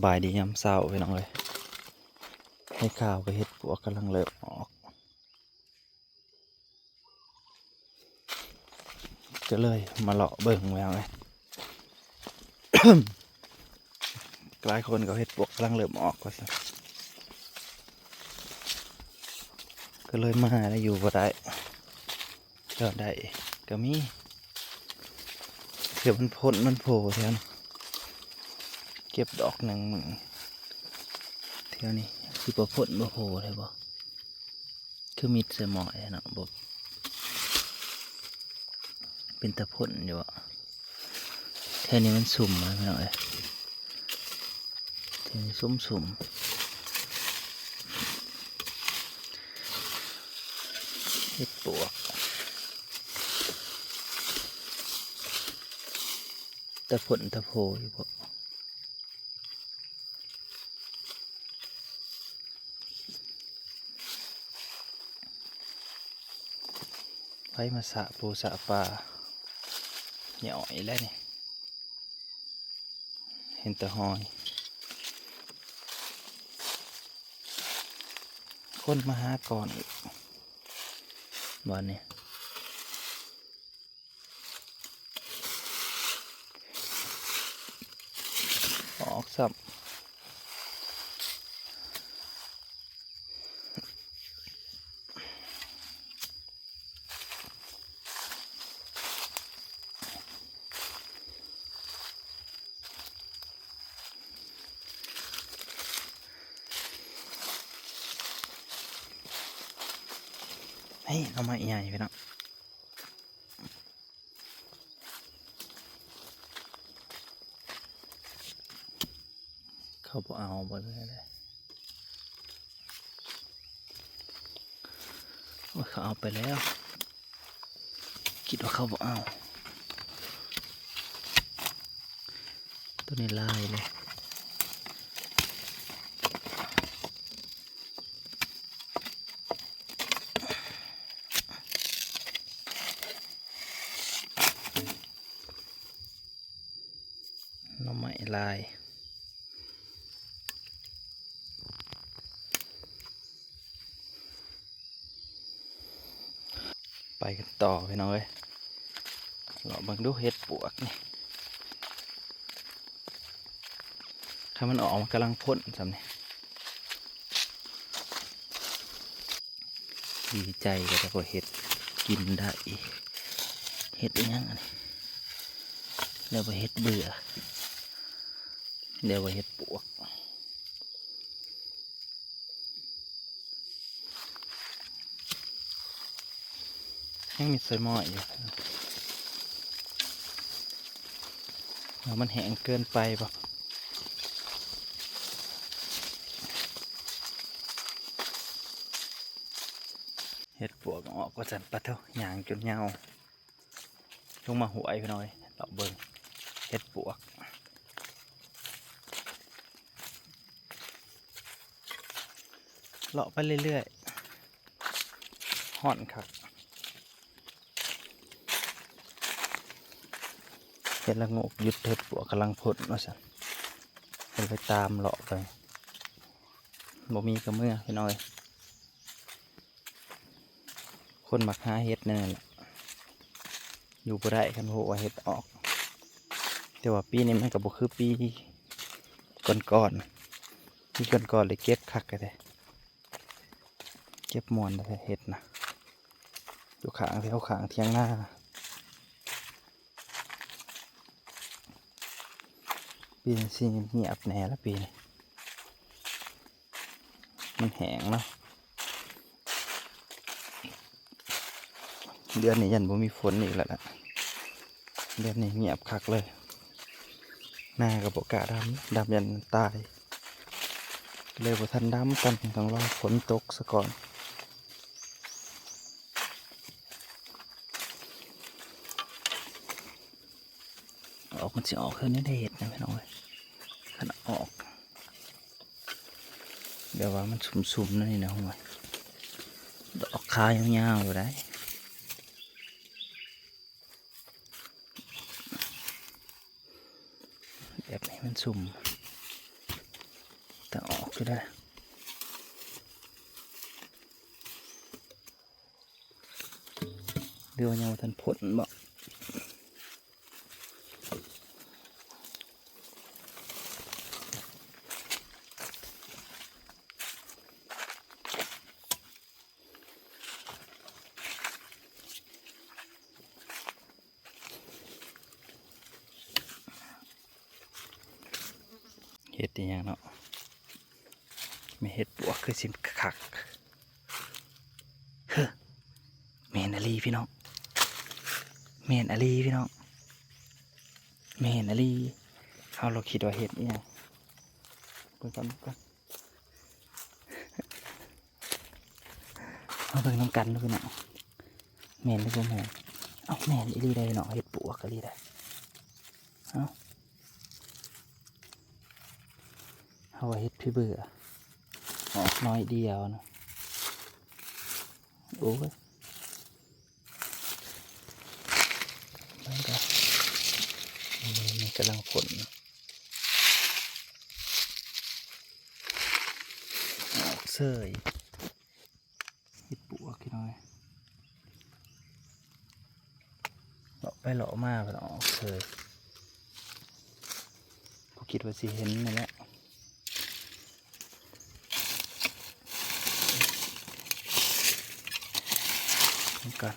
บายดียามเช้าพี่น้องเลยให้ข่าวไปเฮ็ดปวกกำลังเริ่มออกก็เลยมาเลาะเบิ่งแมวเลย หลายคนก็เฮ็ดปวกกำลังเริ่มออกก็เลยมาแล้วอยู่บ่ได้ก็ได้ก็มีเดี๋ยวมันพ้นมันโผล่แถวนี้เก็บดอกหนึ่งแถวนี้คือบ่พ้นบ่โผล่เลยบ่คือมิดใส่หมอยเนาะบ่เป็นตะพ้นอยู่อ่ะแถวนี้มันสุ่มนะพี่น้องเอ้ยแถวนี้สุ่มเฮ็ดปวกตะพ้นตะโพอยู่บ่ไปมาสะปูสะปลาเหนี่อยแล้วนี่เห็นแตะหอยคนมาหาก่อนอีกวันนี้ออกสับเฮ้ยเอามาใหญ่ไปเนาะเขาบอกเอาบ่เลยว่าเขาเอาไปแล้วคิดว่าเขาบอกเอาตัวนี้ลายเลยหน่อไม้ลายไปกันต่อไปน้องเอ้ยเราบังดูเห็ดปวกนี่ถ้ามันออกมันกำลังพ่นสำนี่ดีใจก็จะพอเห็ดกินได้เห็ดยังไงเดี๋ยวไปเห็ดเบื่อเดี๋ยวไปเห็ดปวกยังมีใส่หม้ออยู่แล้วมันแห้งเกินไปป่ะเห็ดปวกออกก็สั่นปะเท่าหยางจนเงาลงมาหวยไปหน่อยเราเบิ่งเห็ดปวกเลาะไปเรื่อยๆห่อนครับเห็ดละงกหยุดเห็ดปวกกำลังพ่นว่าสั่นไปตามเลาะไปบ่มีกระเมื่อไปหน่อยคนมักหาเห็ดนั่นแหละอยู่บ่ได้กันโหว่าเห็ดออกแต่ว่าปีนี้มันก็บ่คือปีก่อนๆที่ก่อนๆเลยเก็บคักกันเลยเก็บมวนแต่เห็ดนะอยู่ข้างแถวข้างเทียงหน้าปีนี้สิเงียบแน่ละปีนี้มันแห้งเนาะเดือนนี้ยันบ่มีฝนอีกแล้วล่ะเดือนนี้เงียบคักเลยหน้ากับโอกาดำยันตายเลยบ่ทันดำกันต้องรอฝนตกซะก่อนออกมันจะออกคือนี่ได้เห็ดนะพี่น้องเลยขณะออกเดี๋ยวว่ามันสุ่มๆนั่นนี่นะห้วยดอกคายยาวๆอยู่ได้แบบนี้มันสุ่ม ก็ได้เดี๋ยวยังทันผลบ่เห็ดอย่างเนาะไม่เห็ดปวกคือสิคักเฮ้อเมนอลีพี่น้องเมนอลีพี่น้องเมนอลีเราคิดว่าเห็ดเนี่ยก่อนเอาเบิ่งน้ำกันดูพี่น้องเมนหรือบ่แมนเอาแมนอลีได้เนาะเห็ดปวกอลีได้เอาไว้เห็ดพี่เบื่อออกน้อยเดียวนะโอ้ยมันก็มันกำลังผลออกเสยเห็ดปวกพี่น้อยเลาะไปเลาะมาไปออกเสยกูคิดว่าสิเห็นนั่นแหละก่อน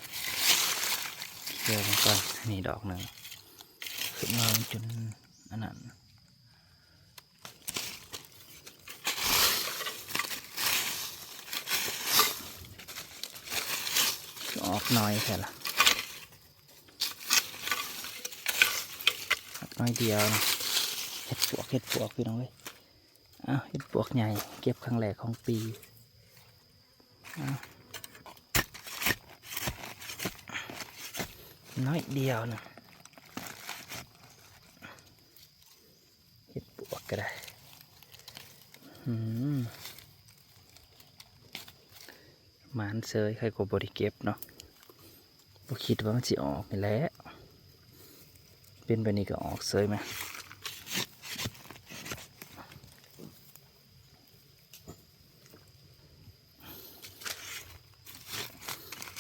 เจอมันก่อนนี่ดอกหนึ่งขึ้นมาจนอันนั้นออกน้อยแค่ละน้อยเดียวนะเห็ดปวกพี่น้องเว้ยอ้าวเห็ดปวกใหญ่เก็บครั้งแรกของปีน้อยเดียวนะเห็ดปวกก็ได้หมานเซยใครก็บริเก็บเนาะบ่คิดว่ามันจะออกนี่แหละเป็นแบบนี้ก็ออกเซยไหม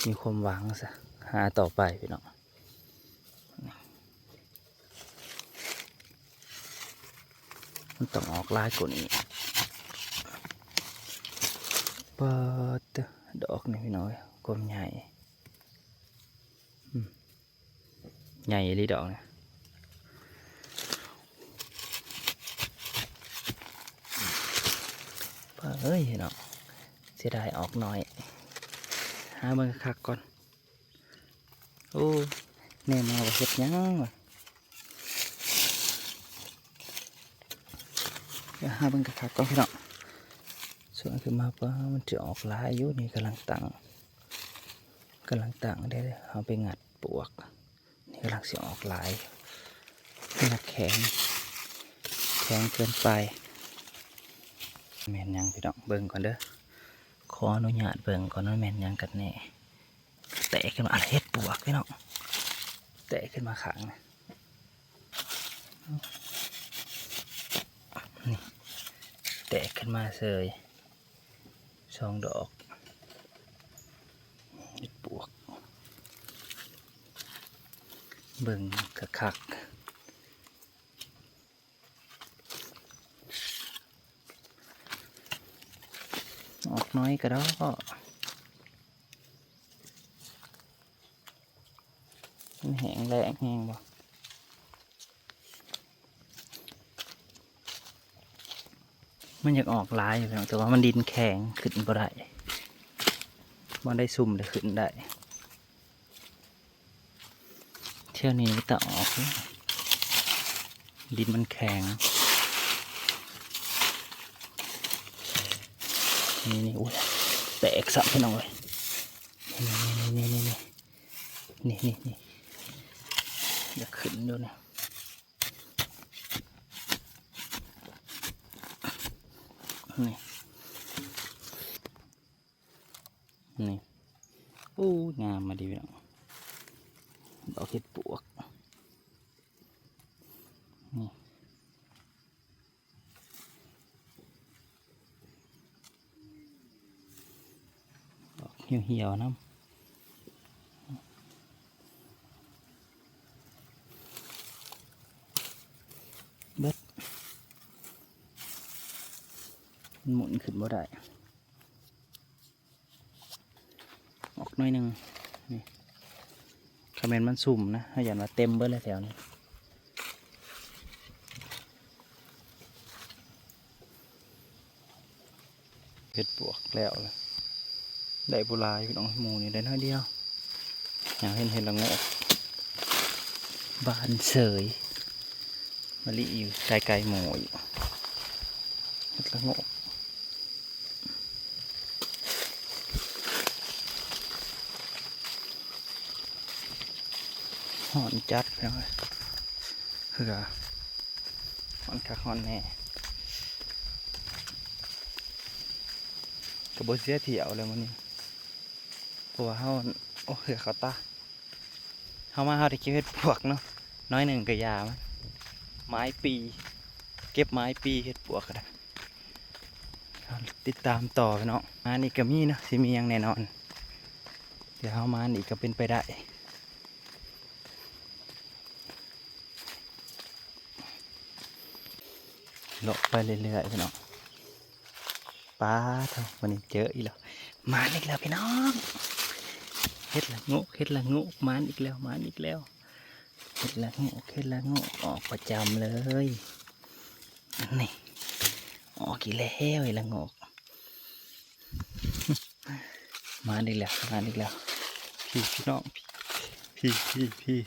มีความหวังซะหาต่อไปพี่น้องมันต้องออกลายกว่านี้เปิดดอกนี่พี่น้อยกลมใหญ่ใหญ่เลยดอกเนี่ยเอ้ยเนาะเสียดายออกหน่อยหาเบิ่งคักก่อนโอ้แน่มาว่าเฮ็ดยังวะเดี๋ยวหาเบิ่งคักก่อนพี่น้องส่วนคือมาปะมันจะออกลายอยู่นี่กำลังตั้งได้เอาไปงัดปวกนี่กำลังจะออกลายงัดแข็งเกินไปแม่นยังพี่น้องเบิ่งก่อนเด้อขออนุญาตเบิ่งก่อนว่าแม่นยังกันแน่แตะขึ้นมาอะไรเฮ็ดปวกพี่น้องแตะขึ้นมาขังนี่แตะขึ้นมาเสย2 ดอกเฮ็ดปวกเบิ่งคักออกน้อยก็ได้มันแห้งแรงแห้งบ่มันอยากออกลายอยู่แต่ว่ามันดินแข็งขึ้นบ่ได้มันได้ซุ่มได้ขึ้นได้เที่ยวนี้ไม่ต้องออกดินมันแข็งนี่อุ้ยแตกสับไปหน่อยนี่อยากขึ้นดูเนี่ยนี่โอ้งามมาดีพี่น้องดอกเห็ดปวกนี่ เหี่ยวๆน้ำเบิดมันหมุนขึ้นบ่ได้ออกหน่อยหนึ่งนี่คอมเมนต์มันสุ่มนะถ้าอย่างว่าเต็มเบิดเลยแถวนี้เห็ดปวกแล้วล่ะได้บุหรี่พี่น้องหมูนี่ได้น้อยเดียวอยากเห็นละโงกบานเสยมะลิอยู่ไกลๆหมูอยู่เห็ดละโงกหอนจัดไปเลยเหือหอนคักหอนแน่กระโบเสียเถี่ยวเลยมันนี่เพราะว่าเฮาโอ้เหือเขาตาเฮามาเฮาได้เก็บเห็ดปวกเนาะน้อยหนึ่งกระยามันไม้ปีเก็บไม้ปีเห็ดปวกก็ได้ติดตามต่อไปเนาะมานี่ก็มีนะสิมีอย่างแน่นอนเดี๋ยวเฮามานี่ก็เป็นไปได้เลาะไปเรื่อยๆพี่น้องป้าเท่าวันนี้เจออีกแล้วมาอีกแล้วพี่น้องเฮ็ดละงูเฮ็ดละงูมาอีกแล้วมาอีกแล้วเฮ็ดละงูเฮ็ดละงูออกประจำเลยนี่ออกกี่แล้วเฮ็ดละงูมาอีกแล้วมาอีกแล้วพี่น้องพี่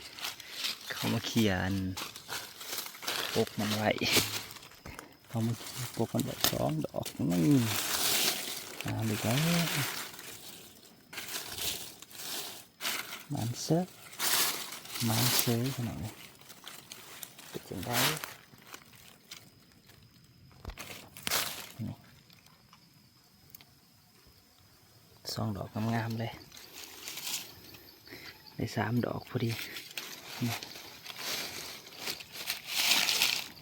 เขามาเขียนปกมันไว้เขามาปกมันไว้2 ดอกนี่มาอีกแล้วมันเซยขนาดนี้เป็นจังได้2 ดอกงามๆเลยได้3 ดอกพอดี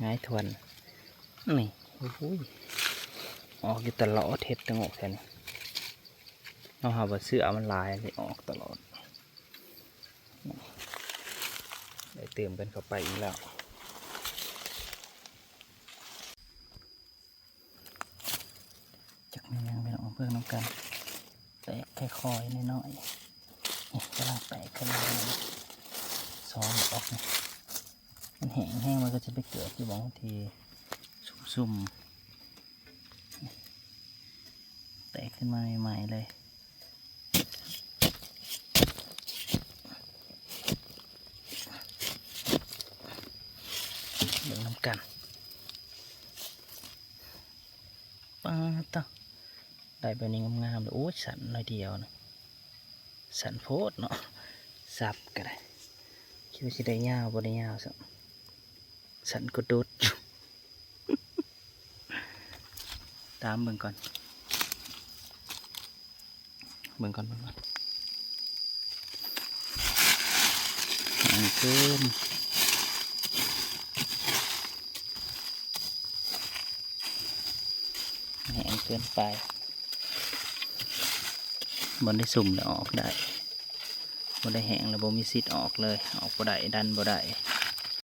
ง่ายทวนนี่โอ้โหออกอยู่ตลอดเห็ดตั้งอกแค่นี้เราหาว่าเสื้อมันลายเลยออกตลอดได้เติมกันเข้าไปอีกแล้วจากนี้ยังไม่ต้องเพิ่มน้ำกันแตกค่อยๆน้อยๆนี่กำลังแตกขึ้นมา2 ดอกนี่มันแห้งมันก็จะไปเกิดที่บางทีซุ่มๆแตกขึ้นมาใหม่ๆเลยเดี๋ยวน้ำกันปังต่อได้แบบนี้งามๆเลยโอ้ยสันหน่อยเดียวนะสันโพดเนาะสับก็ได้คิดว่าจะได้ยาวบ่ได้ยาวสักสันก็ดุด ตามเบิ่งก่อนแห้งเกินแห้งเกินไปบนได้สุ่มแล้วออกได้บนได้แห้งแล้วบ่มีสิทธิ์ออกเลยออกบ่ได้ดันบ่ได้